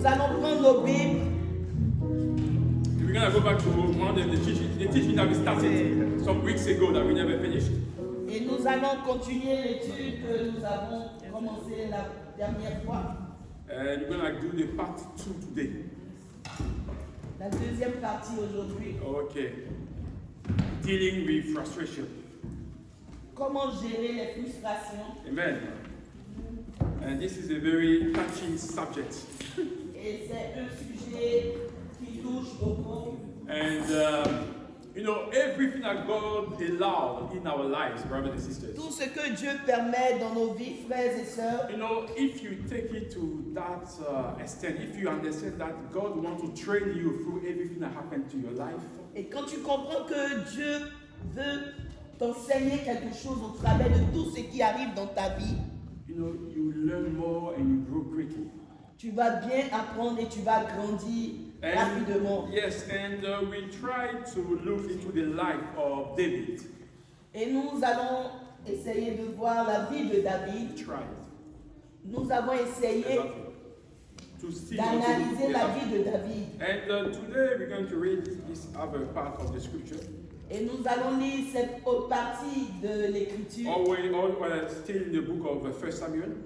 nous allons prendre nos Bibles. We're going to go back to one of the teaching that we started some weeks ago that we never finished. Et nous allons continuer l'étude que nous avons commencé la dernière fois. And we're going to do the part 2 today. La deuxième partie aujourd'hui. Okay. Dealing with frustration. Comment gérer les frustrations. Amen. And this is a very touching subject. Et c'est un sujet qui touche beaucoup. And everything that God allowed in our lives, brothers and sisters. Tout ce que Dieu permet dans nos vies, frères et sœurs. If you take it to that extent, if you understand that God wants to train you through everything that happened to your life. Et quand tu comprends que Dieu veut t'enseigner quelque chose au travers de tout ce qui arrive dans ta vie, you learn more and you grow quickly. Tu vas bien apprendre et tu vas grandir rapidement. Yes, and we try to look into the life of David. Et nous allons essayer de voir la vie de David. Nous avons essayé d'analyser la vie de David. And today we're going to read this other part of the scripture. Et nous allons lire cette autre partie de l'écriture. All still in the book of 1 Samuel.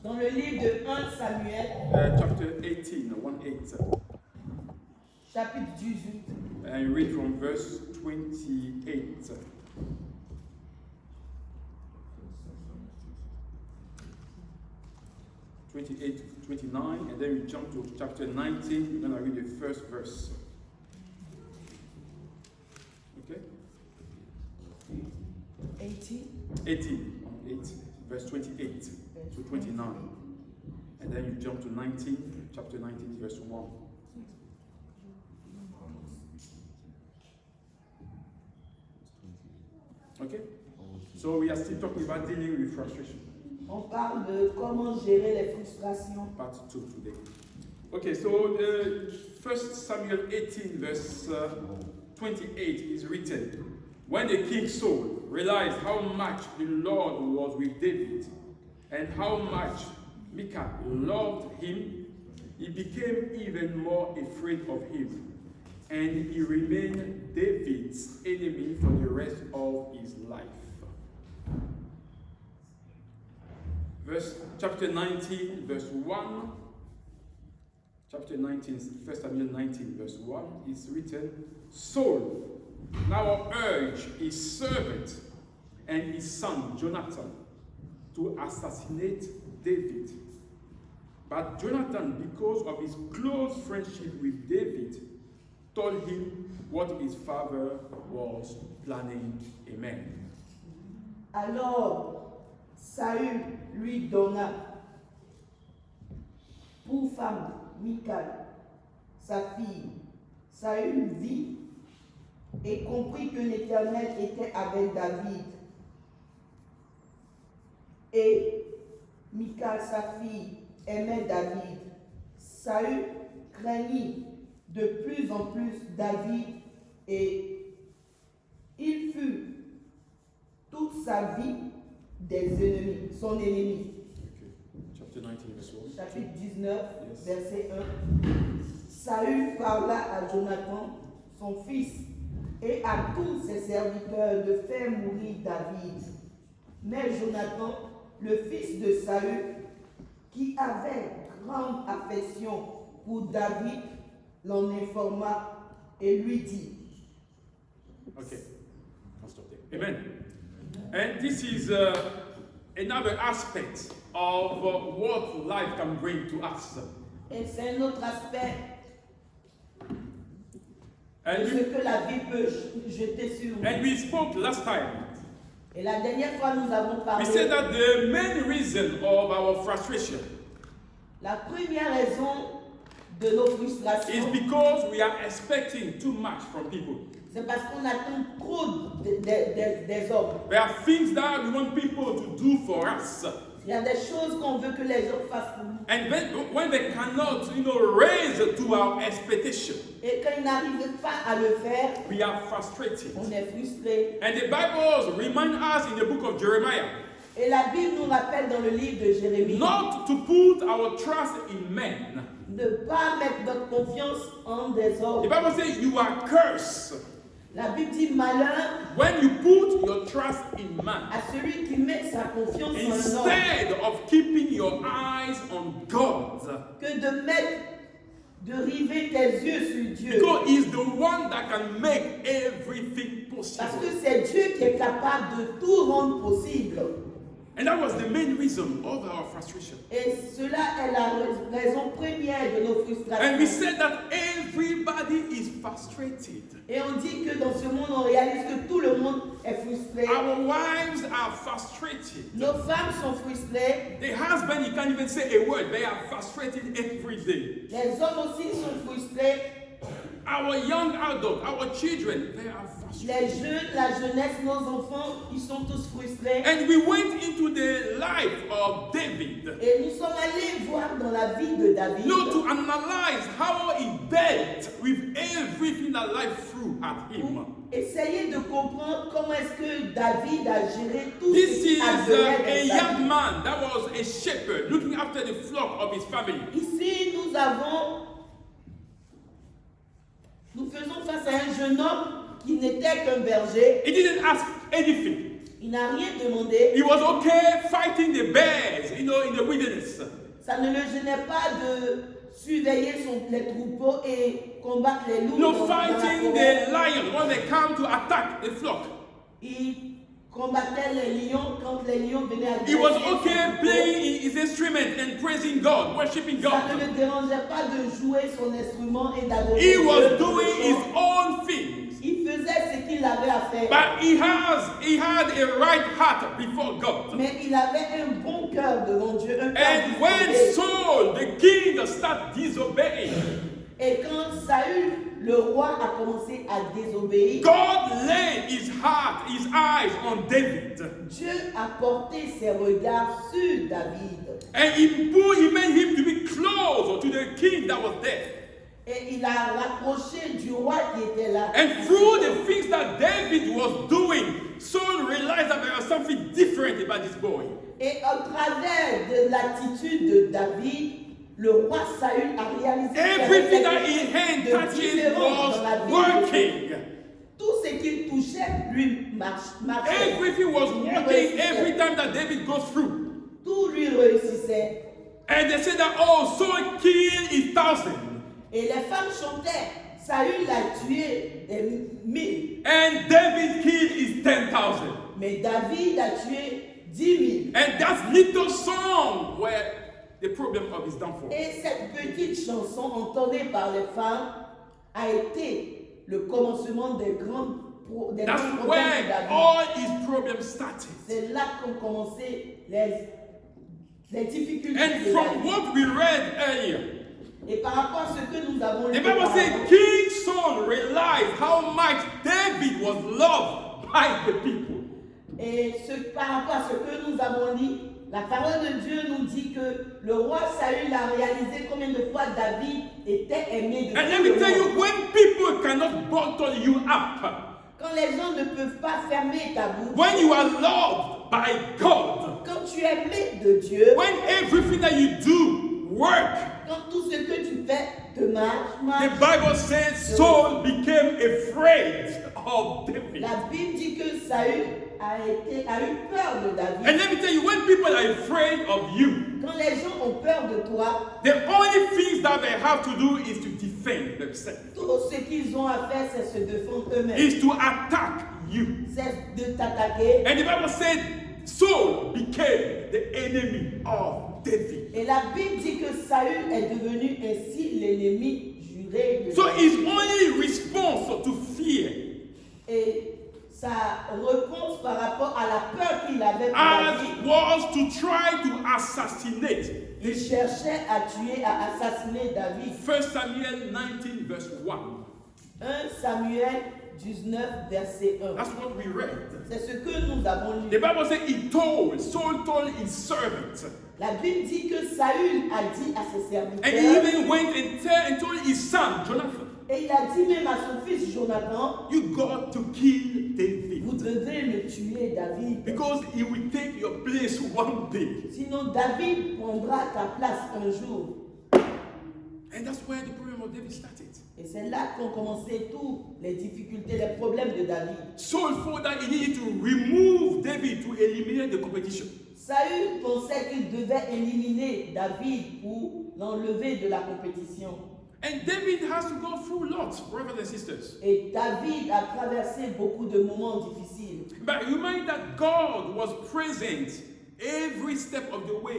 Dans le livre de 1 Samuel. Chapter 18, 1:8. Chapitre 18. And you read from verse 28. To 29, and then we jump to chapter 19. We're going to read the first verse. Okay? 18, verse 28 to 29. And then you jump to 19, chapter 19, verse 1. Okay? So we are still talking about dealing with frustration. On parle de comment gérer les frustrations. Part 2 today. Okay, so the 1 Samuel 18 verse 28 is written. When the king Saul realized how much the Lord was with David and how much Michal loved him, he became even more afraid of him. And he remained David's enemy for the rest of his life. Chapter 19, verse 1. Chapter 19, 1 Samuel 19, verse 1 is written, Saul now urged his servant and his son Jonathan to assassinate David. But Jonathan, because of his close friendship with David, told him what his father was planning. Amen. Alors, Saül lui donna pour femme Michal, sa fille. Saül vit et comprit que l'Éternel était avec David. Et Michal, sa fille, aimait David. Saül craignit de plus en plus David et il fut toute sa vie des ennemis, son ennemi. Okay. Chapter 19, verse 1. Chapitre 19, Yes. verset 1. Saül parla à Jonathan, son fils, et à tous ses serviteurs de faire mourir David. Mais Jonathan, le fils de Saül, qui avait grande affection pour David, l'en informa et lui dit. Okay, I'll stop there. Amen. And this is another aspect of what life can bring to us. Et c'est un autre aspect And de ce que la vie peut jeter sur nous. and we spoke last time. Et la dernière fois, nous avons We parlé. said that the main reason of our frustration La première raison de nos is frustrations, because we are expecting too much from people. c'est parce qu'on attend trop des hommes. There are things that we want people to do for us. Il y a des choses qu'on veut que les gens fassent pour nous. And when they cannot, raise to our expectation, Et quand ils n'arrivent pas à le faire, we are frustrated. on est frustré. And the Bible reminds us in the book of Jeremiah Et la Bible nous rappelle dans le livre de Jérémie not to put our trust in men, Ne pas mettre notre confiance en des The hommes. Bible says you are cursed La Bible dit malheur when you put your trust in man à celui qui met sa confiance en l'homme instead of keeping your eyes on God. que de river tes yeux sur Dieu. Because He's the one that can make everything Parce possible. que c'est Dieu qui est capable de tout rendre possible. And that was the main reason of our frustration. Et cela est la raison première de nos And we frustrations. said that everybody is frustrated. Et on dit que dans ce monde, on réalise que tout le monde est frustré. Our wives are frustrated. Nos femmes sont frustrées. The husband, he can't even say a word. They are frustrated every day. Les hommes aussi sont frustrés. Our young adults, our children, they are Les frustrated. jeunes, la jeunesse, nos enfants, ils sont tous frustrés. And we went into the life of David, Et nous sommes allés voir dans la vie de David. to analyze how he dealt with everything that life threw at him. Essayez de comprendre comment est-ce que David a géré tout This ce qui is advenait a dans sa young vie. man that was a shepherd looking after the flock of his family. Ici, nous faisons face à un jeune homme qui n'était qu'un berger. He didn't ask anything. Il n'a rien demandé. He was okay fighting the bears, in the wilderness. Ça ne le gênait pas de surveiller les troupeaux et combattre les loups. dans la Fighting forêt. the lion when they come to attack the flock. Il combattait les lions quand les lions venaient à He was agresser son okay troupeau. playing his instrument and praising God, worshiping Ça God. ne le dérangeait pas de jouer son instrument et d'adorer He Dieu. was doing his own things. Il faisait ce qu'il avait à faire. But he had a right heart before God. Mais il avait un bon cœur devant Dieu. Un cœur And when disposé. Saul, the king, started disobeying, Et quand Saül, le roi, a commencé à désobéir, God laid his heart, his eyes on David. Dieu a porté ses regards sur David. And he made him to be closer to the king that was there. Et il a rapproché du roi qui était là. And through the things that David was doing, Saul realized that there was something different about this boy. Et à travers de l'attitude de David, le roi Saül a réalisé Everything that qu'il y his avait hand quelque chose de touches différent dans la was vie. working. Tout ce qu'il touchait, lui marchait. Everything was working every time that David goes through. Tout lui réussissait. And they said that, oh, Saul killed 1,000. Et les femmes chantaient, Saül a tué des 1000, And David killed his 10,000. mais David a tué 10 000. And that little song were the problem of his downfall. Et cette petite chanson entendue par les femmes a été le commencement des grands problèmes That's de where David. all his problems started. C'est là qu'ont commencé les difficultés And de from David. what we read earlier, Et par rapport à ce que nous avons lu, the Bible said King Saul realized how much David was loved by the people. et par rapport à ce que nous avons lu, la parole de Dieu nous dit que le roi Saül a réalisé combien de fois David était aimé de And let tout me le tell you, monde. when people cannot bottle you up, Quand les gens ne peuvent pas fermer ta bouche, when you are loved by God, quand tu es aimé de Dieu, when everything that you do work, quand tout ce que tu fais te marche, the Bible says Saul became afraid of David. La Bible dit que Saül a eu peur de David. And let me tell you, when people are afraid of you, Quand les gens ont peur de toi, the only things that they have to do is to defend themselves, tout ce qu'ils ont à faire, c'est se défendre eux-mêmes. is to attack you. C'est de t'attaquer. And the Bible said Saul became the enemy of David. Et la Bible dit que Saül est devenu ainsi l'ennemi juré de So David. his only response to fear Et sa réponse par rapport à la peur qu'il avait pour David, was to try to assassinate. il cherchait à tuer, à assassiner David. 1 Samuel 19 verse 1. 1 Samuel 19, verset 1. That's what we read. C'est ce que nous avons The lu. Bible said Saul told his servant. La Bible dit que Saül a dit à ses And he serviteurs, even went and told his son, Jonathan, et il a dit même à son fils Jonathan, you got to kill David. vous devez le tuer, David. Because he will take your place one day. Sinon, David prendra ta place un jour. And that's where the problem of David started. Et c'est là qu'ont commencé toutes les difficultés, les problèmes de David. Saul thought that he needed to remove David to eliminate the competition. Saül pensait qu'il devait éliminer David pour l'enlever de la compétition. And David has to go through lots, brothers and sisters. Et David a traversé beaucoup de moments difficiles. But remind that God was present every step of the way,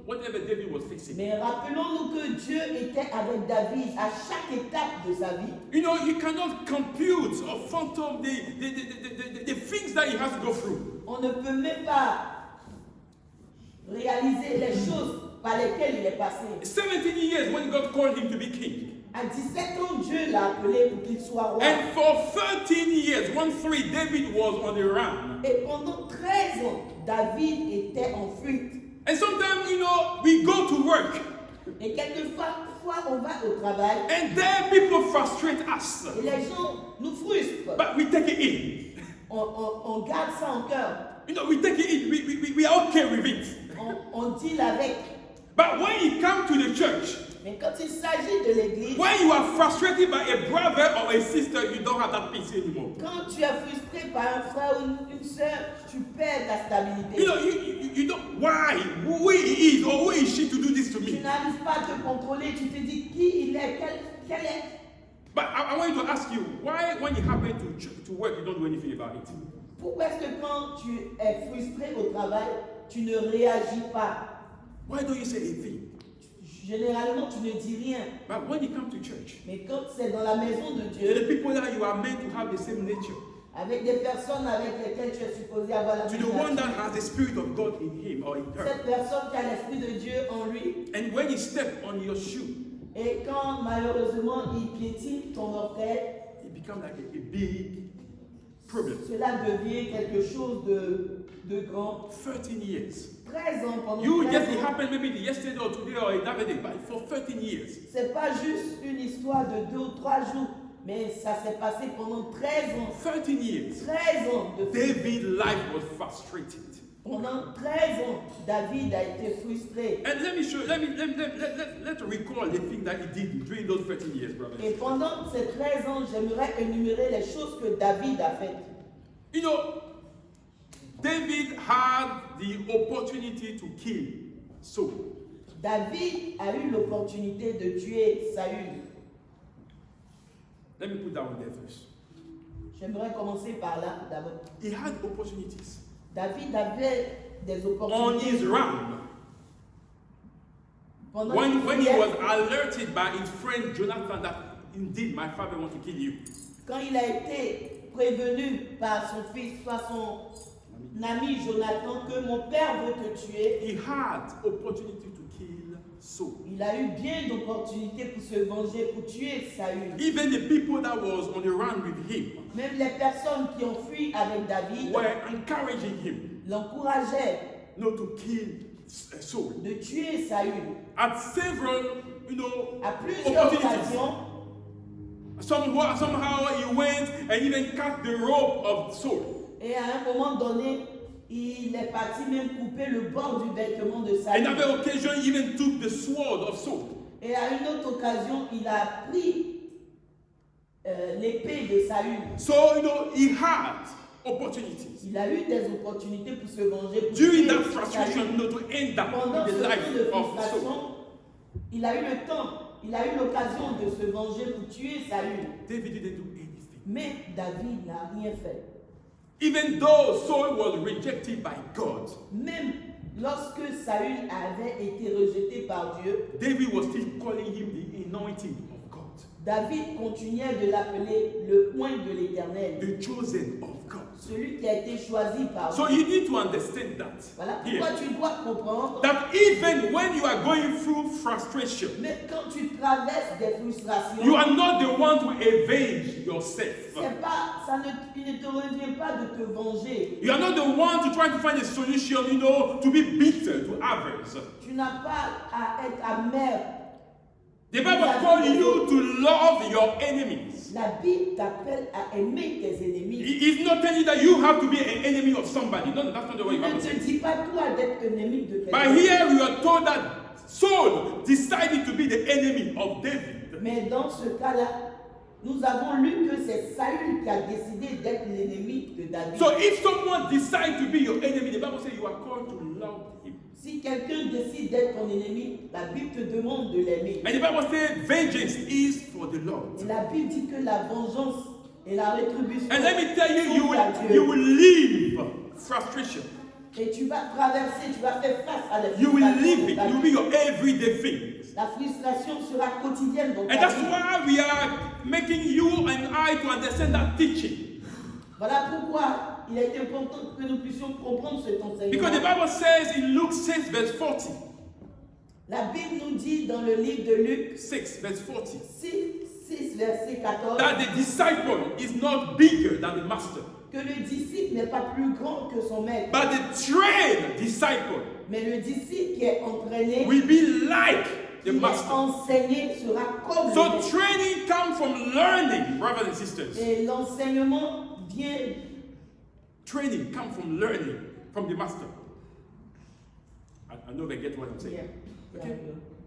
whatever David was facing. Mais rappelons-nous que Dieu était avec David à chaque étape de sa vie. You know, you cannot compute or fathom the things that he has to go through. On ne peut même pas réaliser les choses par lesquelles il est passé. 17 years when God called him to be king. À 17 ans, Dieu l'a appelé pour qu'il soit roi. And for 13 years, 1-3, David was on the run. Et pendant 13 ans, David était en fuite. And sometimes, you know, we go to work. Et quelquefois, on va au travail. And there people frustrate us. Et les gens nous frustrent. But we take it in. On garde ça en cœur. You know, we take it in. We are okay with it. On deal avec. But when you come to the church, mais quand il s'agit de l'église, when you are frustrated by a brother or a sister, you don't have that peace anymore. Quand tu es frustré par un frère ou une sœur, tu perds ta stabilité. You know, you don't. Why? Who he is or who is she to do this to Tu me? n'arrives pas à te contrôler. Tu te dis qui il est, quel est. But I want you to ask you, why when you happen to work, you don't do anything about it? Pourquoi est-ce que quand tu es frustré au travail, tu ne réagis pas? Why don't you say a thing? Généralement, tu ne dis rien. But when you come to church, Mais quand c'est dans la maison de the Dieu, people that you are meant to have the same nature, avec des personnes avec lesquelles tu es supposé avoir la to même the one that nature, has the Spirit of God in him or in her, cette personne qui a l'Esprit de Dieu en lui, and when you step on your shoe, et quand malheureusement il piétine ton orteil, it becomes like a big problem. cela devient quelque chose de grand. 13 years. 13 ans pendant You 13 just it ans. happened maybe yesterday or today or another day, but for 13 years. C'est pas juste une histoire de 2 ou 3 jours, mais ça s'est passé pendant 13 ans. 13 years. 13 ans de David's life was frustrated. Pendant 13 ans, David a été frustré. And let me recall the thing that he did during those 13 years, brothers. Et pendant ces 13 ans, j'aimerais énumérer les choses que David a faites. You know, David had the opportunity to kill Saul. David a eu l'opportunité de tuer Saül. Let me put that one there first. J'aimerais commencer par là d'abord. He had opportunities. David avait des On opportunités. his run. Pendant When he qu'il was alerted by his friend Jonathan that indeed my father wants to kill you. Quand il a été prévenu par son fils, par son ami Jonathan, que mon père veut te tuer, He had opportunity to kill Saul. il a eu bien d'opportunités pour se venger, pour tuer Saül. Even the people that was on the run with him Même les personnes qui ont fui avec David were encouraging him l'encourageaient not to kill Saul. de tuer Saül. At several, you know, À plusieurs opportunities. occasions, Somehow he went and even cut the rope of Saul. et à un moment donné, il est parti même couper le bord du vêtement de Saül. Another occasion, he even took the sword of Saul. Et à une autre occasion, il a pris l'épée de Saül. So, you know, he had opportunities. Il a eu des opportunités pour se venger. Pour During tuer that Saül. frustration, you know, to end up Pendant with ce the temps life de of frustration, Saul. il a eu le temps, il a eu l'occasion de se venger pour tuer Saül. David didn't do anything. Mais David n'a rien fait. Even though Saul was rejected by God, Même lorsque Saül avait été rejeté par Dieu, David was still calling him the anointing of God, David continuait de l'appeler le oint de l'Éternel, the chosen of God. celui qui a été choisi par So Dieu. you need to understand that. Voilà here. pourquoi tu dois comprendre. That even when you are going through frustration, Mais quand tu traverses des frustrations, you are not the one to avenge yourself. c'est pas, il ne te revient pas de te venger. You are not the one to try to find a solution, you know, to be bitter to others. Tu n'as pas à être amer. The Bible calls you to love your enemies. La Bible t'appelle à aimer tes ennemis. It's not telling you that you have to be an enemy of somebody. No, that's not the way Il the ne Bible te says. dit pas toi d'être ennemi de But quelqu'un. here we are told that Saul decided to be the enemy of David. Mais dans ce cas-là, nous avons lu que c'est Saül qui a décidé d'être l'ennemi de David. So if someone decides to be your enemy, the Bible says you are called to love him. Si quelqu'un décide d'être ton ennemi, la Bible te demande de l'aimer. And the Bible says vengeance is for the Lord. Et la Bible dit que la vengeance et la rétribution And let me tell you, sont à Dieu. you will leave frustration. Et tu vas traverser, tu vas faire face à la You will frustration live de it. ta You will vie. be your everyday thing. La frustration sera quotidienne dans And ta that's vie. why we are making you and I to understand that teaching. Voilà pourquoi il est important que nous puissions comprendre cet Because the enseignement. Bible says in Luke 6 verse 40, La Bible nous dit dans le livre de Luc 6 verse 40, 6 verset 14, that the disciple is not bigger than the master, que le disciple n'est pas plus grand que son maître, but the trained disciple mais le disciple qui est entraîné, will be like the qui est master. enseigné sera comme le So maître. training comes from learning, brothers and sisters. Et l'enseignement vient, Training comes from learning from the master. I know they get what I'm saying. Okay?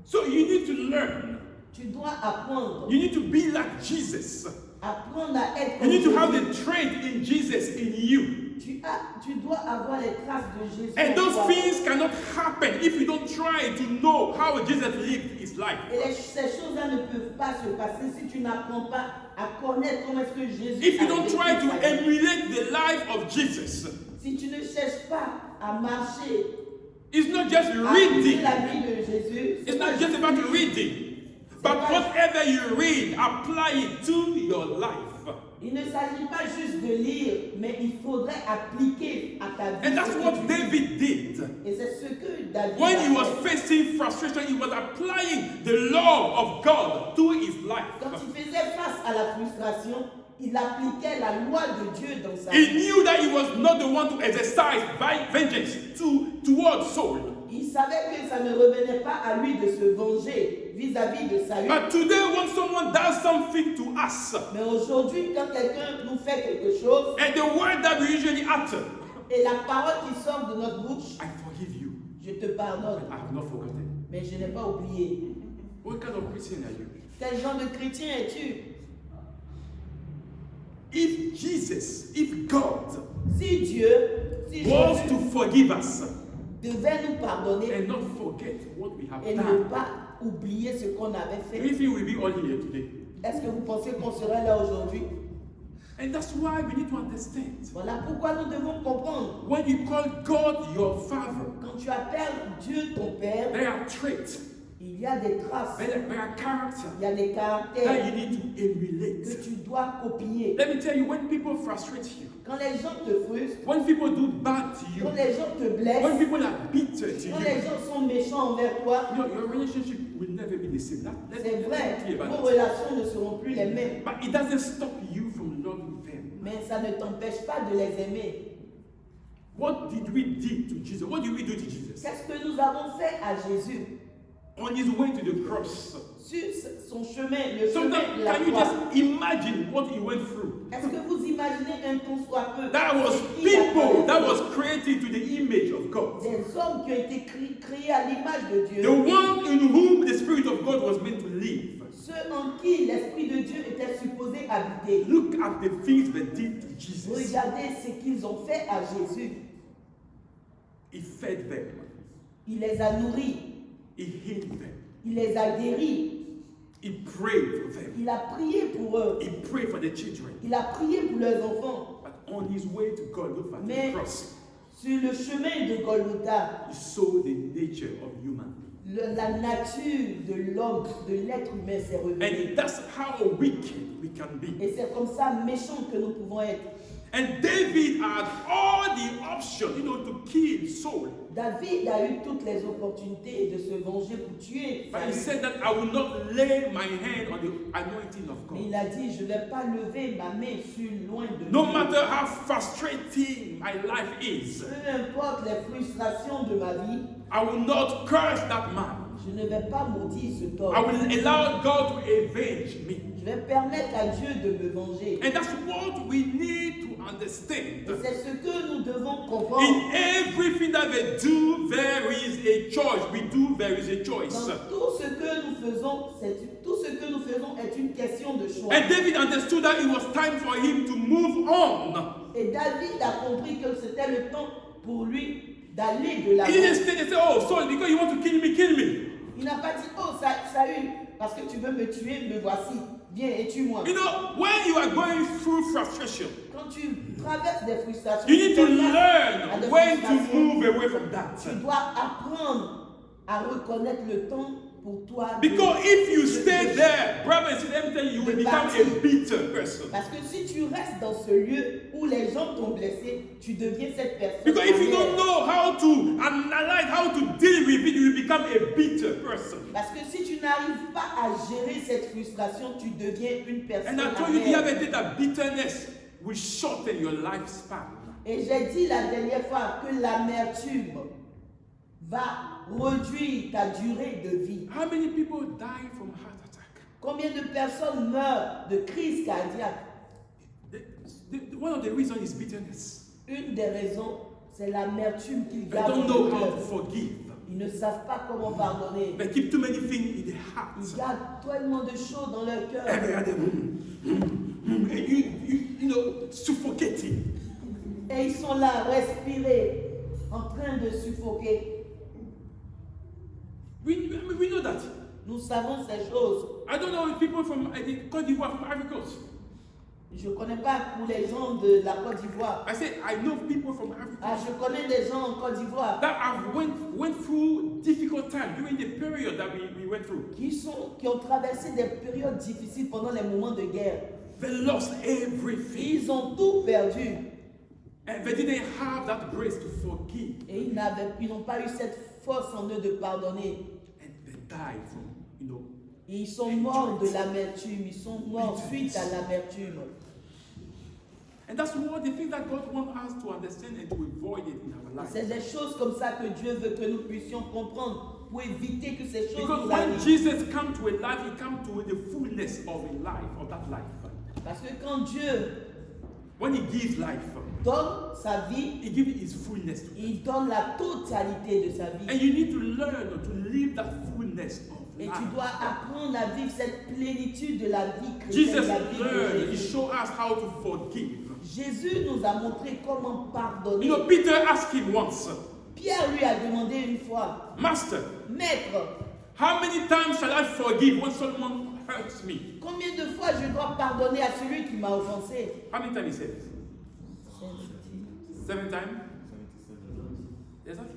So you need to learn. tu dois apprendre, You need to be like Jesus. apprendre à être You comme need to have Jésus. the trait in Jesus in you. Tu dois avoir les traces de Jésus. And en those toi. things cannot happen if you don't try to know how Jesus lived his life. Et ces choses-là ne peuvent pas se passer si tu n'apprends pas à connaître comment est-ce que Jésus If you a don't vécu try to sa vie. emulate the life of Jesus, Si tu ne cherches pas à marcher, it's not just à vivre reading. la vie de Jésus, It's not just about reading. But whatever you read, apply it to your life. il ne s'agit pas juste de lire, mais il faudrait appliquer à ta vie. And that's ce que what tu David did. Et c'est ce que David When a he was fait. facing frustration, he was applying the law of God to his life. Quand il faisait face à la frustration, il appliquait la loi de Dieu dans sa He vie. knew that he was not the one to exercise vengeance towards Saul. Il savait que ça ne revenait pas à lui de se venger vis-à-vis de Saül. But today, when someone does something to us, Mais aujourd'hui, quand quelqu'un nous fait quelque chose, and the word that we usually utter, et la parole qui sort de notre bouche, I forgive you, je te pardonne, I have not forgotten. mais je n'ai pas oublié. What kind of Christian are you? Quel genre de chrétien es-tu? If Jesus, if God Si Dieu, si was Jésus to forgive us devait nous pardonner and not forget what we have et ne done, pas oublier ce qu'on avait do fait, you think we'll be all here today? est-ce que vous pensez qu'on serait là aujourd'hui? And that's why we need to understand. Voilà pourquoi nous devons comprendre. When you call God your Father, Quand tu appelles Dieu ton Père, there are traits, il y a des traces, there are character il y a des that caractères you need to que emulate. tu dois copier. Let me tell you, when people frustrate you, Quand les gens te frustrent, when people do bad to you, quand les gens te when blessent, people are bitter to quand les you, gens sont méchants envers toi, your relationship will never be the same. Let's c'est be vrai, clear vos about it. relations ne seront plus les mêmes. But it doesn't stop you from loving them. Mais ça ne t'empêche pas de les aimer. What did we do to Jesus? What did we do to Jesus? Qu'est-ce que nous avons fait à Jésus On his way to the cross. sur son chemin, le chemin Sometimes, de la can you croix? just imagine what he went through? Est-ce que vous imaginez un ton soit peu That was ce qu'il a people that traversé? was created to the image of God. Des hommes qui ont été créés à l'image de Dieu. The one in whom the Spirit of God was meant to live. Ceux en qui l'Esprit de Dieu était supposé habiter. Look at the things they did to Jesus. Regardez ce qu'ils ont fait à Jésus. He fed them. Il les a nourris. He healed them. Il les a guéris. He prayed for them. Il a prié pour eux. He prayed for the children. Il a prié pour leurs enfants. But on his way to Golgotha, the Mais cross, sur le chemin de Golgotha, he saw the nature of human being. la nature de l'homme, de l'être humain s'est révélée. And that's how wicked we can be. Et c'est comme ça méchant que nous pouvons être. And David had all the options, to kill Saul. David a eu toutes les opportunités de se venger pour tuer. But he Saül. said that I will not lay my hand on the anointing of Mais God. il a dit, je ne vais pas lever ma main sur loin de No Dieu. matter how frustrating my life is, Peu importe les frustrations de ma vie, I will not curse that man. je ne vais pas maudire cet I homme. will allow God to avenge me. Je Je vais permettre à Dieu de me venger. And that's what we need to understand. Et c'est ce que nous devons comprendre. In everything that we do, there is a choice. We do, there is a choice. Dans tout ce que nous faisons, est une question de choix. And David understood that it was time for him to move on. Et David a compris que c'était le temps pour lui d'aller de l'avant. He didn't stay and say, oh, Saul, because you want to kill me, kill me. Il n'a pas dit, oh Saül, parce que tu veux me tuer, me voici. Viens et tue-moi. You know, when you are going through frustration, Quand tu traverses des frustrations, you need to tu passes à learn des when to frustrations, move away from that. tu dois apprendre à reconnaître le temps pour toi. Because if you stay there, brothers, let me tell you, you will become a bitter person. Parce que si tu restes dans ce lieu où les gens t'ont blessé, tu deviens cette personne. Because if you don't know how to analyze, how to deal with it, you will become a bitter person. Parce que si tu n'arrives pas à gérer cette frustration, tu deviens une personne. And I told you the amère. other day that bitterness will shorten your lifespan. Et j'ai dit la dernière fois que l'amertume va réduire ta durée de vie. How many people die from heart attack? Combien de personnes meurent de crise cardiaque? One of the reasons is bitterness. Une des raisons, c'est l'amertume qu'ils They gardent don't dans know le how to cœur. forgive. Ils ne savent pas comment pardonner. They keep too many things in their heart. Ils gardent tellement de choses dans leur cœur. And they are there, and you know, suffocating. Et ils sont là, respirer, en train de suffoquer. We know that. Nous savons ces choses. I don't know if people from Côte d'Ivoire, from Ivory Coast. Je ne connais pas pour les gens de la Côte d'Ivoire. I say I know people from Ivory Ah, Coast je connais des gens en Côte d'Ivoire that have went through difficult time during the period that we went through. qui ont traversé des périodes difficiles pendant les moments de guerre. They lost everything. Ils ont tout perdu. And they didn't have that grace to forgive. Et ils n'ont pas eu cette force en eux de pardonner. And they died from, you know. Et ils sont morts de l'amertume. Ils sont morts suite à l'amertume. And that's one of the things that God wants us to understand and to avoid it in our life. C'est des choses comme ça que Dieu veut que nous puissions comprendre pour éviter que ces choses Because nous when arrivent. Jesus came to a life, he came to the fullness of a life, of that life. Parce que quand Dieu When he gives life, donne sa vie, he gives his fullness to it. il donne la totalité de sa vie. And you need to learn to live that fullness of Et life. tu dois apprendre à vivre cette plénitude de la vie Jesus chrétienne, la vie de learned, he Jésus. showed us how to forgive. Jésus nous a montré comment pardonner. You know, Peter asked him once, Pierre lui a demandé une fois, Master, Maître, how many times shall I forgive when someone hurts me? combien de fois je dois pardonner à celui qui m'a offensé? How many times he said? 7 times? Exactly.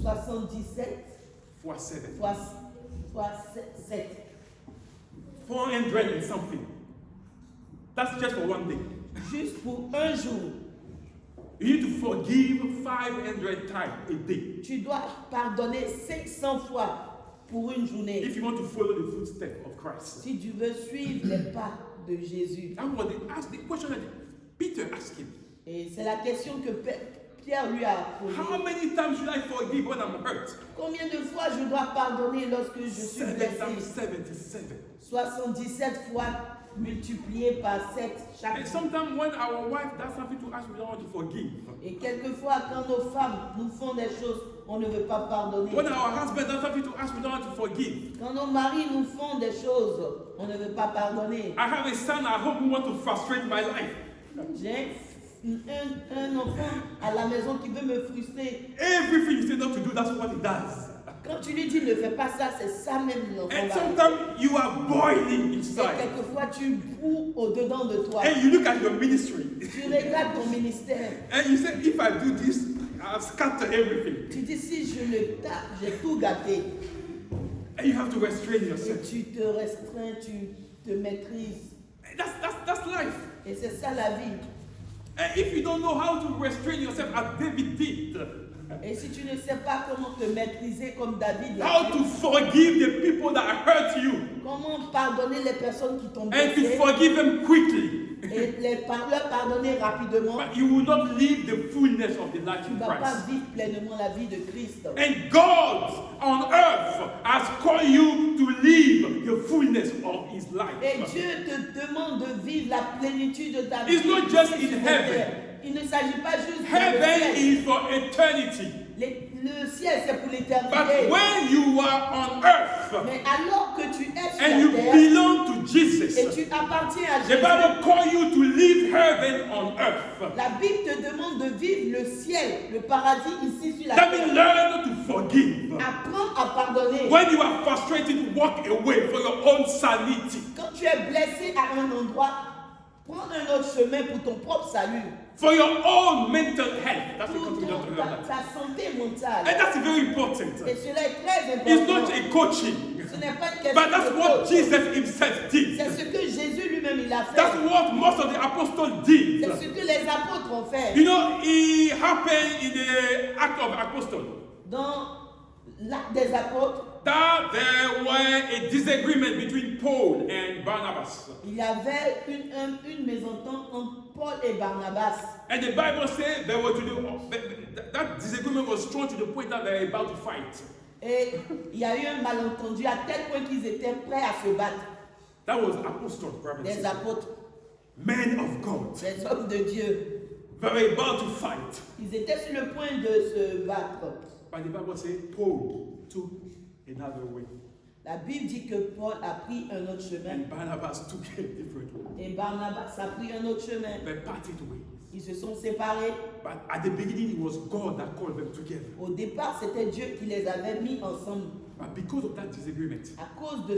77 For 7. fois 7. 400 and something. That's just for one day. Juste pour un jour. You need to forgive 500 times a day Tu dois pardonner 500 fois pour une journée. if you want to follow the footsteps of Christ. Si tu veux suivre les pas de Jésus. That's what they asked, the question that Peter asked him. Et c'est la question que Pierre lui a How posée. many times should I forgive when I'm hurt? Combien de fois je dois pardonner lorsque je suis 7 times blessé? 77. 77 fois multiplié par 7 chaque And jour. sometimes when our wife does something to us, we don't want to forgive. Et quelquefois, quand nos femmes nous font des choses, on ne veut pas pardonner. When our husband does something to us, we don't want to forgive. Quand nos maris nous font des choses, on ne veut pas pardonner. I have a son at home who wants to frustrate my life. J'ai un enfant à la maison qui veut me frustrer. Everything you say not to do, that's what he does. Quand tu lui dis ne fais pas ça, c'est ça même l'enfant And va. sometimes you are boiling Et inside. quelquefois tu bous au-dedans de toi. And you look at your ministry. Tu regardes ton ministère. And you say, if I do this, I'll scatter everything. Tu dis si je le tape, j'ai tout gâté. And you have to restrain Et yourself. tu te restreins, tu te maîtrises. That's life. Et c'est ça la vie. And if you don't know how to restrain yourself, as David did, Et si tu ne sais pas comment te maîtriser comme David l'a How fait, to forgive the people that hurt you comment pardonner les personnes qui t'ont and to blessé forgive them quickly. et leur pardonner rapidement, But you will not live the fullness of the life tu ne in vas pas Christ. vivre pleinement la vie de Christ. And God on earth has called you to live the fullness of His life. Et Dieu te demande de vivre la plénitude de ta vie. It's not just ici in sur heaven. terre. Il ne s'agit pas juste de Heaven is for eternity. Le ciel, c'est pour But l'éternité. when you are on earth Mais alors que tu es sur and you la terre belong to Jesus, et tu appartiens à the Jésus, Bible calls you to live heaven on earth. la Bible te demande de vivre le ciel, le paradis ici sur la That means terre. learn to forgive. Apprends à pardonner. When you are frustrated, walk away for your own sanity, Quand tu es blessé à un endroit, prends un autre chemin pour ton propre salut, for your own mental health. That's pour what we don't remember. ta santé mentale. And that's very important. Et cela est très It's important. not a coaching, Ce n'est pas une question but that's de what coach. Jesus himself did. C'est ce que Jésus lui-même il a fait. That's what most of the apostles did. C'est ce que les apôtres ont fait. You know, it happened in the Act of Apostles Dans l'acte des apôtres, that there were a disagreement between Paul and Barnabas. il y avait une mésentente entre Paul et Barnabas. And the Bible says they were that disagreement was strong to the point that they were about to fight. Et il y a eu un malentendu à tel point qu'ils étaient prêts à se battre. That was apostles, brothers and Les sisters. apôtres, Men of God. les hommes de Dieu, They were about to fight. ils étaient sur le point de se battre. But the Bible says Paul took another way. La Bible dit que Paul a pris un autre chemin And Barnabas took a different way. et Barnabas a pris un autre chemin. They parted ways. Ils se sont séparés. But at the beginning, it was God that called them together. Au départ, c'était Dieu qui les avait mis ensemble. But because of that disagreement, À cause de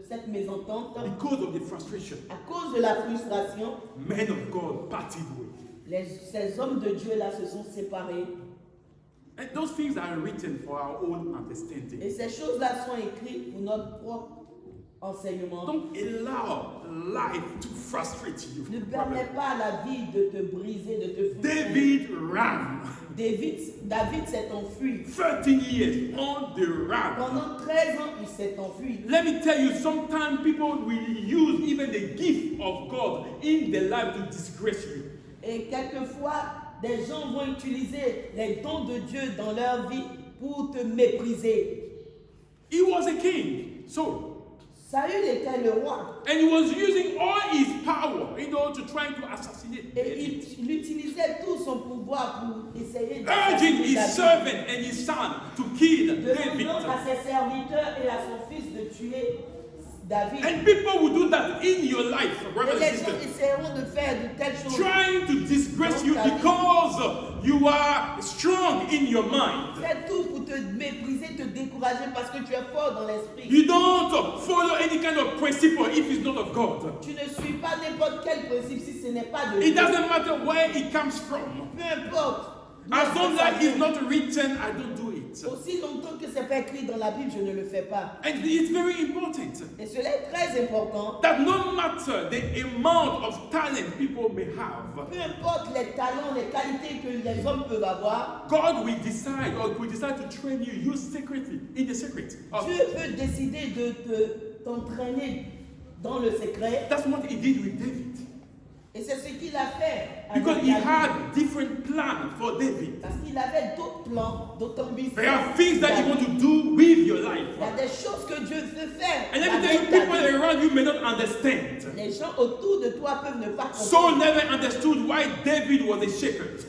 cette mésentente, because of the frustration, à cause de la frustration, men of God parted ways. ces hommes de Dieu-là se sont séparés. And those things are written for our own understanding. Et ces choses-là sont écrites pour notre propre enseignement. Don't allow life to frustrate you. Ne permets pas à la vie de te briser, de te frustrer. David ran David s'est enfui. 13 years on the run. Pendant 13 ans, il s'est enfui. Let me tell you, sometimes people will use even the gift of God in their life to disgrace you. Et quelquefois, des gens vont utiliser les dons de Dieu dans leur vie pour te mépriser. He was a king, so. Saül était le roi. And he was using all his power, to try to assassinate Et David. il utilisait tout son pouvoir pour essayer Urging his servant and his son to kill David. demandant à ses serviteurs et à son fils de tuer David. And people will do that in your life, Et brothers and les gens sisters. essaieront de faire de telles choses. Trying to disgrace you because you are strong in your mind. Fais tout pour te mépriser, te décourager parce que tu es fort dans l'esprit. You don't follow any kind of principle if it's not of God. Tu ne suis pas n'importe quel principe si ce n'est pas de It Dieu. doesn't matter where it comes from. Peu importe. As long Ça as it's vient. not written, I don't do it. Aussi longtemps que c'est pas écrit dans la Bible, je ne le fais pas. And it's very important Et cela est très important. that no matter the amount of talent people may have, Peu importe les talents, les qualités que les hommes peuvent avoir, God will decide to train you, use secretly, in the secret. Dieu peut décider de t'entraîner dans le secret. That's what he did with David. Et c'est ce qu'il a fait. avec Because he David. had different plans for David. Parce qu'il avait d'autres plans, d'autres ambitions. There are things that you want to do with your life. Il y a des choses que Dieu veut faire. And let me tell you, avec ta people vie. around you may not understand. Les gens autour de toi peuvent ne pas Saul comprendre. never understood why David was a shepherd.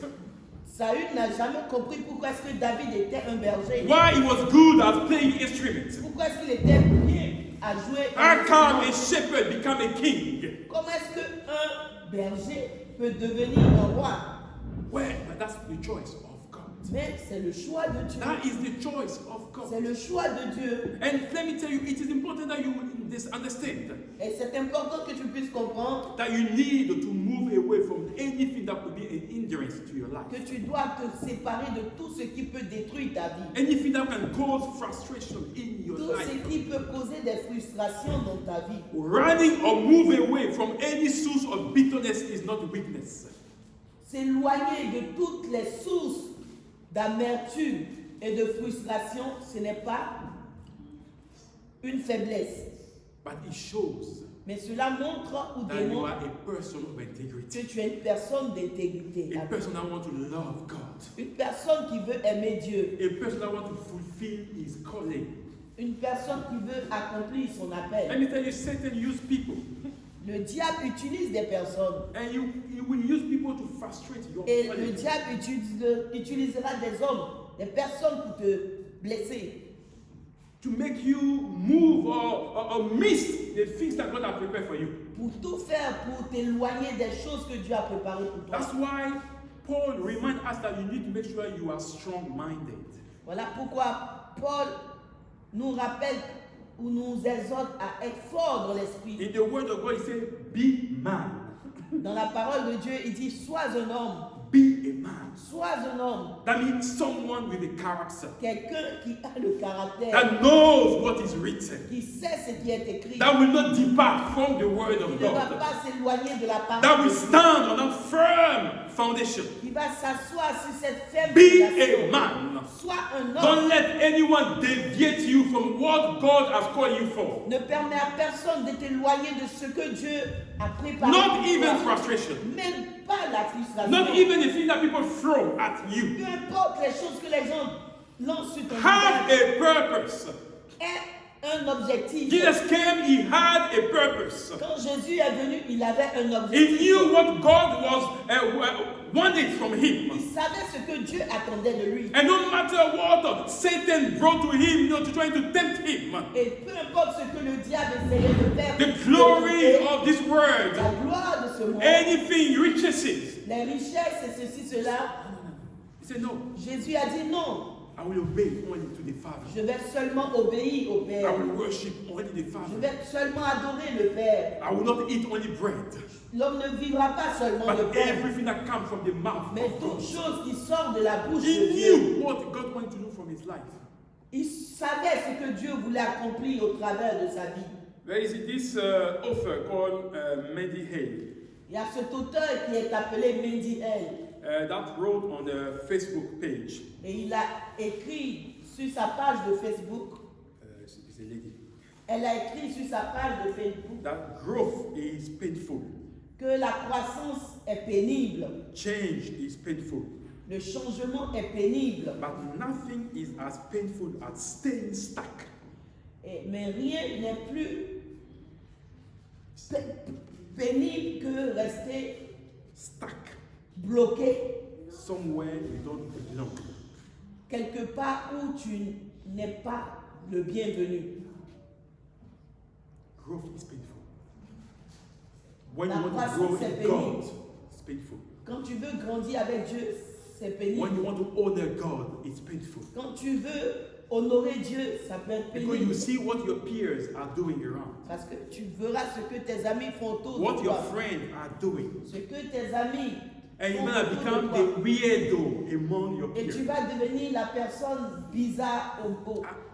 Saül n'a jamais compris pourquoi est-ce que David était un berger. Why he was good at playing instruments. Pourquoi est-ce qu'il était bien à jouer un How come instrument. a shepherd become a king? Comment est-ce qu'un berger peut devenir un roi? Well, but that's the choice of God. Mais c'est le choix de Dieu. That is the choice of God. C'est le choix de Dieu. And let me tell you, it is important that you understand Et c'est important que tu puisses comprendre that you need to move away from anything that could be an hindrance to your life. que tu dois te séparer de tout ce qui peut détruire ta vie. Anything that can cause frustration in your Tout life. ce qui peut causer des frustrations dans ta vie. Running or move away from any source of bitterness is not weakness. S'éloigner de toutes les sources d'amertume et de frustration, ce n'est pas une faiblesse. but it shows Mais cela montre ou that you démontre are a person of integrity. que tu es une personne d'intégrité. A person that wants to love God. Une personne qui veut aimer Dieu. A person that wants to fulfill his calling. Une personne qui veut accomplir son Let appel. me tell you, Satan uses people. Le diable utilise des personnes. And he will use people to frustrate your Et le calling. diable utilisera des hommes, des personnes pour te blesser. To make you move or miss the things that God has prepared for you. Pour tout faire, pour t'éloigner des choses que Dieu a préparées pour toi. That's why Paul reminds us that you need to make sure you are strong-minded. Voilà pourquoi Paul nous rappelle ou nous exhorte à être forts dans l'esprit. In the word of God, he says, be man. Dans la parole de Dieu, il dit sois un homme, Be a man. sois un homme, That means someone with a character. quelqu'un qui a le caractère, That knows what is written. qui sait ce qui est écrit, That will not depart from the word qui of ne va God. pas s'éloigner de la That parole, will stand on a firm foundation. qui va s'asseoir sur cette ferme Be fondation. a man. Sois un homme. Don't let anyone deviate you from what God has called you for. Ne permets à personne de t'éloigner de ce que Dieu a préparé. Not pour even toi. frustration. Même pas la frustration. Not even the thing that people throw at you. Peu importe les choses que les gens lancent sur ton Have visage. a purpose. Aie un objectif. Jesus came, he had a purpose. Quand Jésus est venu, il avait un He objectif. knew what God wanted from him. Il savait ce que Dieu attendait de lui. And no matter what Satan brought to him, to try to tempt him, Et peu importe ce que le diable essayait de faire, the glory de of this world, la gloire de ce monde, anything riches, les richesses et ceci, cela, he said, no, Jésus a dit non. I will obey only to the Father. Je vais seulement obéir au I Père. will worship only the Je Father. vais seulement adorer le Père. I will not eat only bread, L'homme ne vivra pas seulement de but pain, everything that comes from the mouth mais of toute God. chose qui sort de la bouche de He Dieu. knew what God wanted to do from his life. Il savait ce que Dieu voulait accomplir au travers de sa vie. There is this author called Mandy Hale Il y a cet auteur qui est appelé Mandy Hale that wrote on the Facebook page. et il a écrit sur sa page de Facebook, It's a lady. elle a écrit sur sa page de Facebook That growth is painful. que la croissance est pénible, Change is painful. le changement est pénible, But nothing is as painful as staying stuck. mais rien n'est plus pénible que rester Stuck bloqué somewhere you don't belong. quelque part où tu n'es pas le bienvenu. Growth is painful. When La you want to croissance grow est in pénible. God, it's painful. Quand tu veux grandir avec Dieu, c'est When you pénible. want to honor God, it's painful. Quand tu veux honorer Dieu, ça peut être Because you pénible. see what your peers are doing around, Parce que tu verras ce que tes amis font autour what de your toi. friends are doing. Ce que tes amis And you're font going to autour become de the toi. weirdo among your Et peers. tu vas devenir la personne bizarre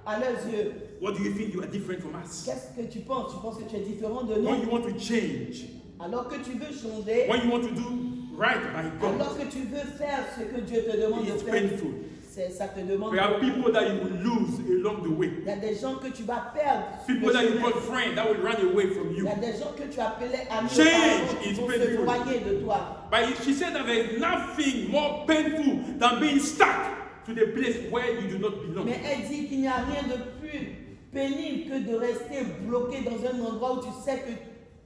à leurs yeux. What do you think you are different from us? Qu'est-ce que tu penses? Tu penses que tu es différent de When nous? you want to change, Alors que tu veux changer, when you want to do right by alors God, que tu veux faire ce que Dieu te demande de it's faire, painful. ça te demande. There are people that you will lose along the way. Il y a des gens que tu vas perdre. sur People le that you chemin. call friends that will run away from Il you. y a des gens que tu appelais amis Change auparavant qui is vont painful. s'éloigner de toi. But she said that there is nothing more painful than being stuck to the place where you do not belong. Mais elle dit qu'il n'y a rien de plus pénible que de rester bloqué dans un endroit où tu sais que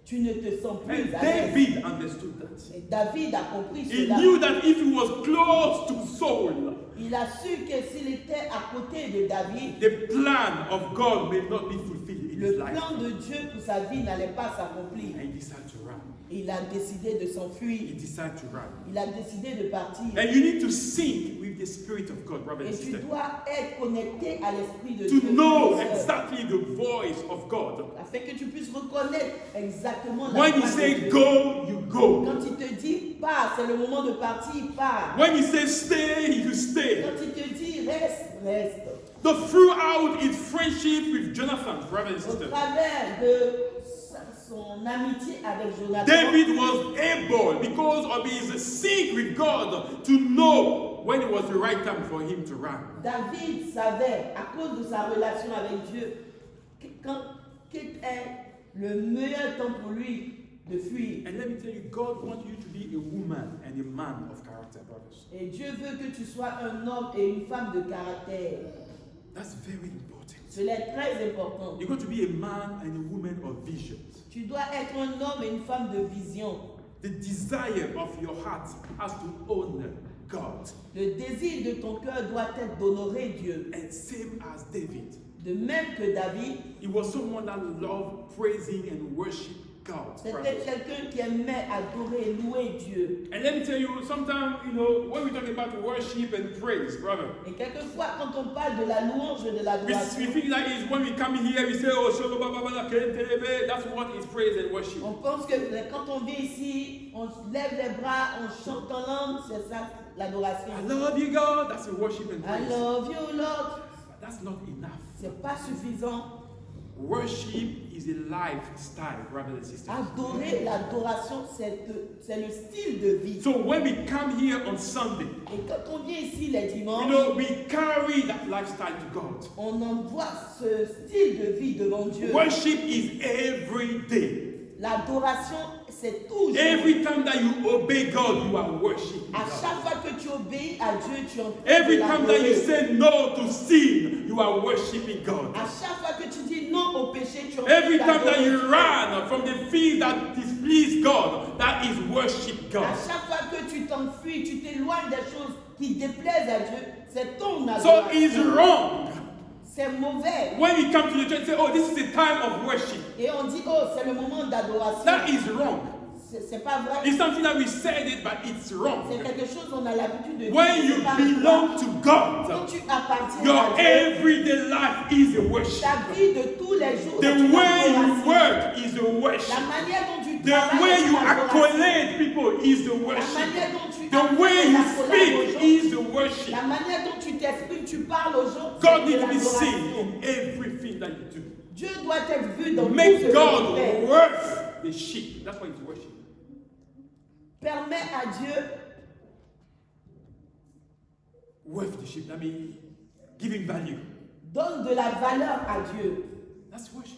tu ne te sens And plus à l'aise. David understood that. Et David a compris He cela. knew that if he was close to Saul, Il a su que s'il était à côté de David, the plan of God may not be fulfilled in his le life. plan de Dieu pour sa vie n'allait pas s'accomplir. And he decided to run. Il a décidé de He s'enfuir. decided to run. Il a décidé de partir. And you need to sync with the Spirit of God, brother and Et tu sister, dois être connecté à l'Esprit de to Dieu. know frère et sœur, exactly the voice of God. afin que tu puisses reconnaître exactement la When he voix de say Dieu. go, you go. Quand il te dit pars, c'est le moment de partir, pars. When he says stay, you stay. Quand il te dit reste, reste. The throughout is friendship with Jonathan, brother and Au sister. travers de son amitié avec Jonathan, David was able, because of his sync with God, to know when it was the right time for him to run. David savait, à cause de sa relation avec Dieu, quel est le meilleur temps pour lui de fuir. And let me tell you, God wants you to be a woman and a man of character, brothers. Et Dieu veut que tu sois un homme et une femme de caractère. That's very important. Cela est très important. You're going to be a man and a woman of visions. Tu dois être un homme et une femme de vision. The desire of your heart has to honor God. Le désir de ton cœur doit être d'honorer Dieu. And same as David. De même que David, He was someone that loved praising and worship God. c'était quelqu'un qui aimait adorer et louer Dieu. And let me tell you, sometimes, when we talk about worship and praise, brother, Et quelquefois, quand on parle de la louange et de we l'adoration, think that is when we come here, we say, oh, that's what is praise and worship. on pense que quand on vient ici, on lève les bras, on chante en langue, c'est ça l'adoration. I love you, God. That's a worship and I praise. love you, Lord. But that's not enough. C'est pas suffisant. Worship is a lifestyle, brothers and sisters. Adorer, l'adoration, c'est le style de vie. So when we come here on Sunday, Et quand on vient ici les dimanches, we carry that lifestyle to God. on envoie ce style de vie devant Dieu. Worship is every day. L'adoration, c'est toujours. Every time that you obey God, you are worshiping À God. chaque fois que tu obéis à Dieu, tu en Every time that you say no to sin, you are worshiping God. À chaque fois que tu dis non au péché, tu en Every time that you run from the things that displease God, that is worship God. À chaque fois que tu t'enfuis, tu t'éloignes des choses qui déplaisent à Dieu, c'est ton adoration. So it's wrong C'est mauvais. when we come to the church and say, oh, this is a time of worship. Et on dit, oh, c'est le moment d'adoration. That is wrong. C'est pas vrai. It's something that we said it, but it's C'est wrong. quelque chose qu'on a l'habitude de dire. When you C'est pas belong vrai. to Quand God, tu appartiens your à Dieu, everyday life is a worship. ta vie de tous les jours, The est une way you adoration. work is a La worship. manière dont tu The travailles way est you une adoration. accolade people is the La worship. manière dont tu The way you accolades aux speak gens, is the worship. la manière dont tu t'exprimes, tu parles aux gens, God c'est needs de to be seen l'adoration. in everything that you do. Dieu doit être vu dans tout ce Make que tu God fais. worth the sheep. That's why it's worship. Permets à Dieu Worth the sheep. I mean, giving value. donne de la valeur à Dieu. That's worship.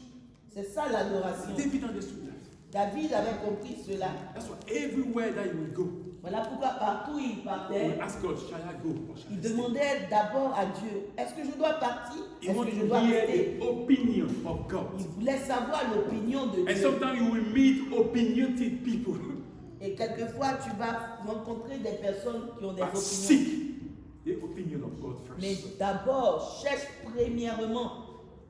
C'est ça l'adoration. David understood that. David avait compris cela. That's why everywhere that he would go, Voilà pourquoi partout où il he partait, would ask God, shall I go or shall il I stay? demandait d'abord à Dieu, est-ce que je dois partir? He Est-ce wanted que je to dois hear rester? the opinion of God. Il voulait savoir l'opinion de And Dieu. sometimes you will meet opinionated people. Et quelquefois, tu vas rencontrer des personnes qui ont des But opinions. seek the opinion of God Mais first. d'abord, cherche premièrement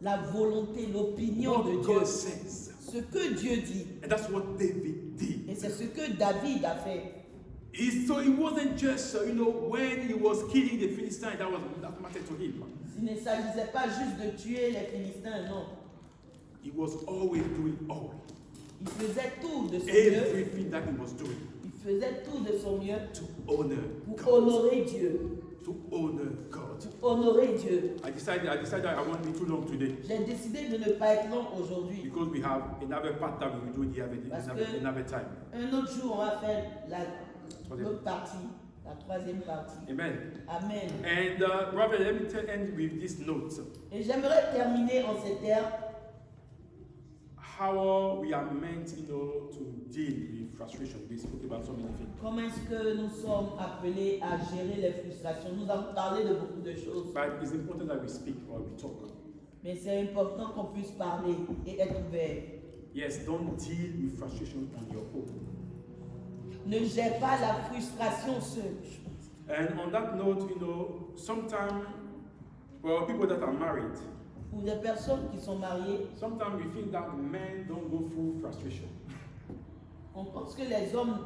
la volonté, l'opinion de What Dieu. God says. Ce que Dieu dit. And that's what David did. Et c'est ce que David a fait. So it wasn't just, when he was killing the Philistines, that mattered to him. Il ne s'agissait pas juste de tuer les Philistins, non. He was always doing all. Il faisait tout de son mieux. Everything that he was doing Il faisait tout de son mieux to honor pour God. honorer Dieu. To honor God. Pour honorer Dieu. I decided I won't be too long today J'ai décidé de ne pas être long aujourd'hui. because we have another part that we will do another time. Un autre jour, on va faire l'autre partie, la troisième partie. Amen. Amen. And brother, let me end with this note. Et j'aimerais terminer en ces termes. How we are meant, to deal with frustration. We spoke about so many things. Comment est-ce que nous sommes appelés à gérer les frustrations? Nous avons parlé de beaucoup de choses. But it's important that we speak or we talk. Mais c'est important qu'on puisse parler et être ouvert. Yes, don't deal with frustration on your own. Ne gère pas la frustration seul. And on that note, sometimes, people that are married, Pour des personnes qui sont mariées, sometimes we think that men don't go through frustration. on pense que les hommes,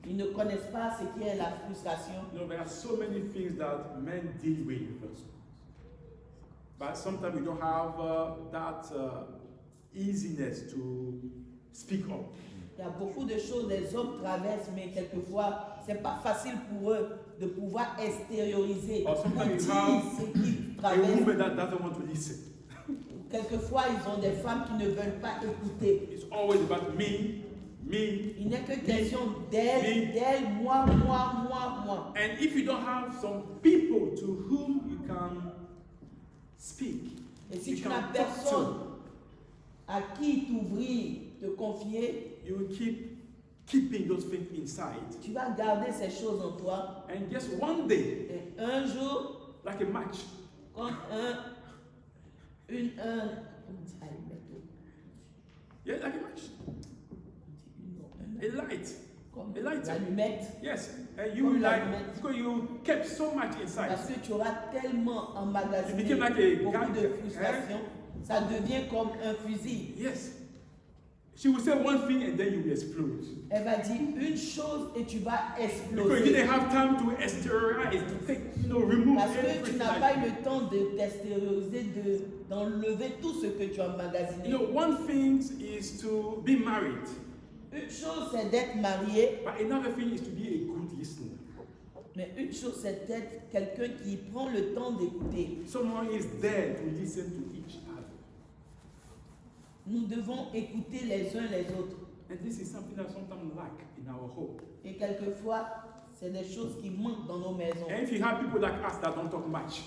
ils ne connaissent pas ce qu'est la frustration. There are so many things that men deal with. But sometimes we don't have that easiness to speak up. Il y a beaucoup de choses que les hommes traversent, mais quelquefois, ce n'est pas facile pour eux de pouvoir extérioriser, Or pour sometimes dire you have ce qu'ils a traversent. woman that doesn't want to listen. Quelquefois, ils ont des femmes qui ne veulent pas écouter. It's always about me, me. Il n'est que question d'elle, moi. And if you don't have some people to whom you can speak, Et si you tu can n'as talk personne to, à qui t'ouvrir, te confier, you will keep keeping those things inside. tu vas garder ces choses en toi. And just one day, Et un jour, like a match, comme yeah, like a match, a light, comme a lighter. l'allumette, Yes, and you Comme will la like, allumette. because you kept so much inside. parce que tu auras tellement emmagasiné You became like a beaucoup gun, de frustration, ça devient comme un fusil. Yes. She will say one thing and then you will explode. Elle va dire une chose et tu vas Because you exploser. didn't have time to exteriorize, to take, remove Parce que tu everything. n'as pas eu le temps de t'extérioriser, d'enlever tout ce que tu as emmagasiné. One thing is to be married, Une chose, c'est d'être marié, but another thing is to be a good listener. mais une chose, c'est d'être quelqu'un qui prend le temps d'écouter. Someone is there to listen to each other. Nous devons écouter les uns les autres. And this is something that sometimes lack in our home. Et quelquefois, c'est des choses qui manquent dans nos maisons. And if you have people like us that don't talk much,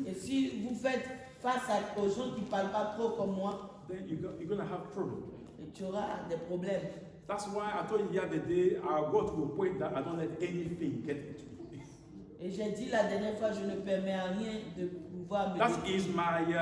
Et si vous faites face aux gens qui ne parlent pas trop comme moi, then you're going to have problems. et tu auras des problèmes. That's why I told you the other day, I got to a point that I don't let anything get into me. Et j'ai dit la dernière fois, je ne permets à rien de pouvoir me That is my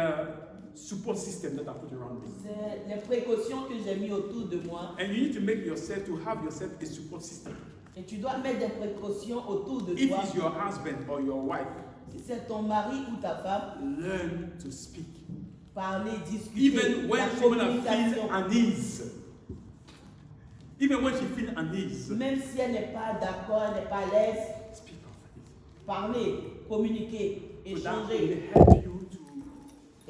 support system that I put around me. C'est les précautions que j'ai mis autour de moi. And you need to make yourself, to have yourself a support system. Et tu dois mettre des précautions autour de If toi. it's your husband or your wife, Si c'est ton mari ou ta femme, learn to speak. parler, discuter, Even when la she's gonna feel communication. unease. Even when she feels unease, Même si elle n'est pas d'accord, elle n'est pas à l'aise, speak of it. parler, communiquer, So that échanger. will help you to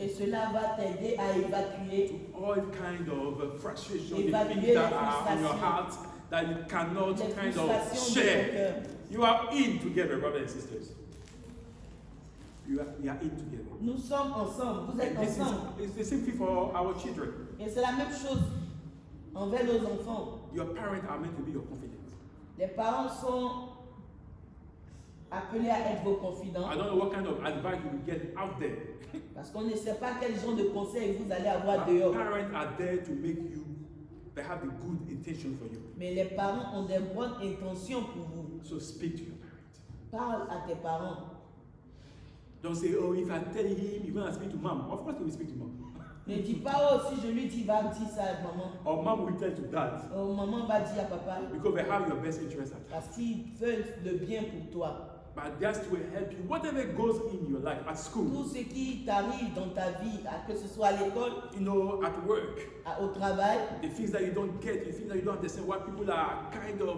Et cela va t'aider à évacuer all kind of frustration, the Évacuer things les that are in your frustrations. heart that you cannot les kind frustrations of de ton share. cœur. You are in together, brothers and sisters. You are in together. Nous sommes ensemble, vous êtes And this ensemble. is, it's the same thing for our children. Et c'est la même chose envers nos enfants. Your parents are meant to be your confidant. Les parents sont appelés à être vos confidents I don't know what kind of advice you will get out there. parce qu'on ne sait pas quel genre de conseils vous allez avoir But dehors. parents are there to make you, they have the good intention for you. Mais les parents ont des bonnes intentions pour vous. So speak to your parents. Parle à tes parents. Don't say, oh, if I tell him, you're going to speak to mom. Of course, he will speak to mom. Ne dis pas, oh, si je lui dis, il va me dire ça à maman. Or mom will tell to dad. Oh, maman va dire à papa. Because they have your best interest at heart. Parce qu'ils veulent le bien pour toi. But that will help you. Whatever goes in your life, at school, Tout ce qui t'arrive dans ta vie, que ce soit à l'école, at work, au travail, the things that you don't get, the things that you don't understand, why people are kind of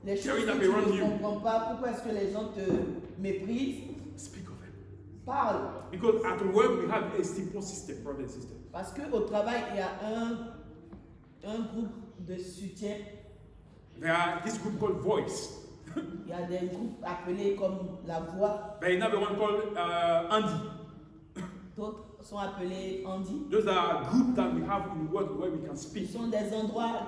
les choses tearing que up tu around ne you. comprends pas, pourquoi est-ce que les gens te méprisent, Speak of it. parle. Because at work, we have a simple system, brothers and sisters. Parce qu'au travail, il y a un groupe de soutien. There are this group called Voice. Il y a des groupes appelés comme la voix. There is another one called Andy. D'autres sont appelés Andy. Those are groups that we have in work where we can Ce speak. sont des endroits,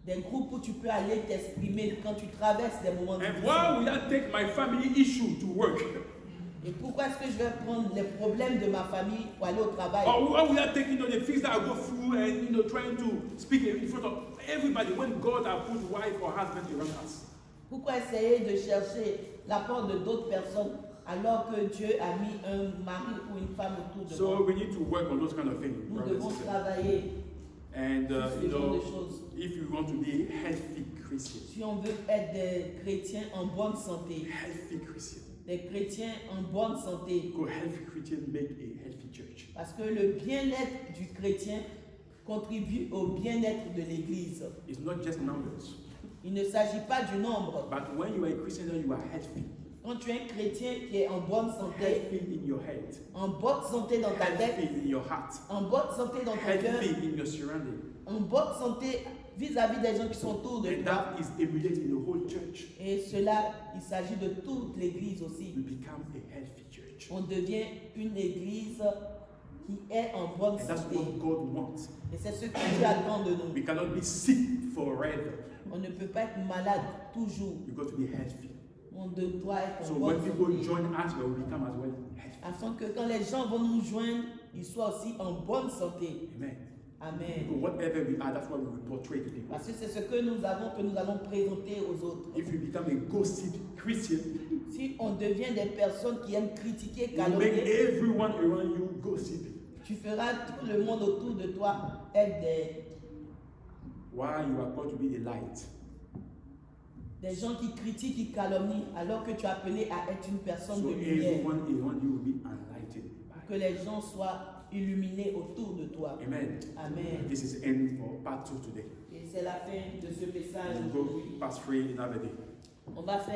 des groupes où tu peux aller t'exprimer quand tu traverses des moments And difficiles. why would I take my family issue to work? Et pourquoi est-ce que je vais prendre les problèmes de ma famille pour aller au travail? Or why would I take the things that I go through and trying to speak in front of everybody when God has put wife or husband around us? Pourquoi essayer de chercher l'apport de d'autres personnes alors que Dieu a mis un mari ou une femme autour de So moi? we need to work on those kind of things. Nous brothers and devons sisters. travailler And sur ce genre de choses. if you want to be healthy Christians, Si on veut être des chrétiens en bonne santé, healthy Christians, des chrétiens en bonne santé, go healthy Christians make a healthy church. parce que le bien-être du chrétien contribue au bien-être de l'Église. It's not just numbers, Il ne s'agit pas du nombre. but when you are a Christian, then you are healthy. Quand tu es un chrétien qui est en bonne santé, Healthy in your head, en bonne santé dans ta tête, healthy in your heart, en bonne santé dans ton cœur, healthy in your surrounding. en bonne santé vis-à-vis des gens qui sont autour de And toi. that is emulated in the whole church. Et cela, il s'agit de toute l'Église aussi. We become a healthy church. On devient une Église qui est en bonne And that's santé. what God wants. Et c'est ce que Dieu attend de nous. We cannot be sick forever. On ne peut pas être malade toujours. We got to be healthy. On doit être So en when bonne people santé. join us, we will become as well healthy. Afin que quand les gens vont nous joindre, ils soient aussi en bonne santé. Amen. Amen. So whatever we are, that's what we will portray to people. Parce que c'est ce que nous allons présenter aux autres. If you become a gossip Christian, Si on devient des personnes qui aiment critiquer, you will make calomnier, everyone around you gossiping. tu feras tout le monde autour de toi être Why you are called to be a light. des gens qui critiquent, qui calomnient, alors que tu es appelé à être une personne So de lumière. everyone around you will be enlightened. Que les gens soient illuminés autour de toi. Amen. Amen. This is end for part 2 today. Et c'est la fin de ce message We'll go aujourd'hui. past 3 another day. On va faire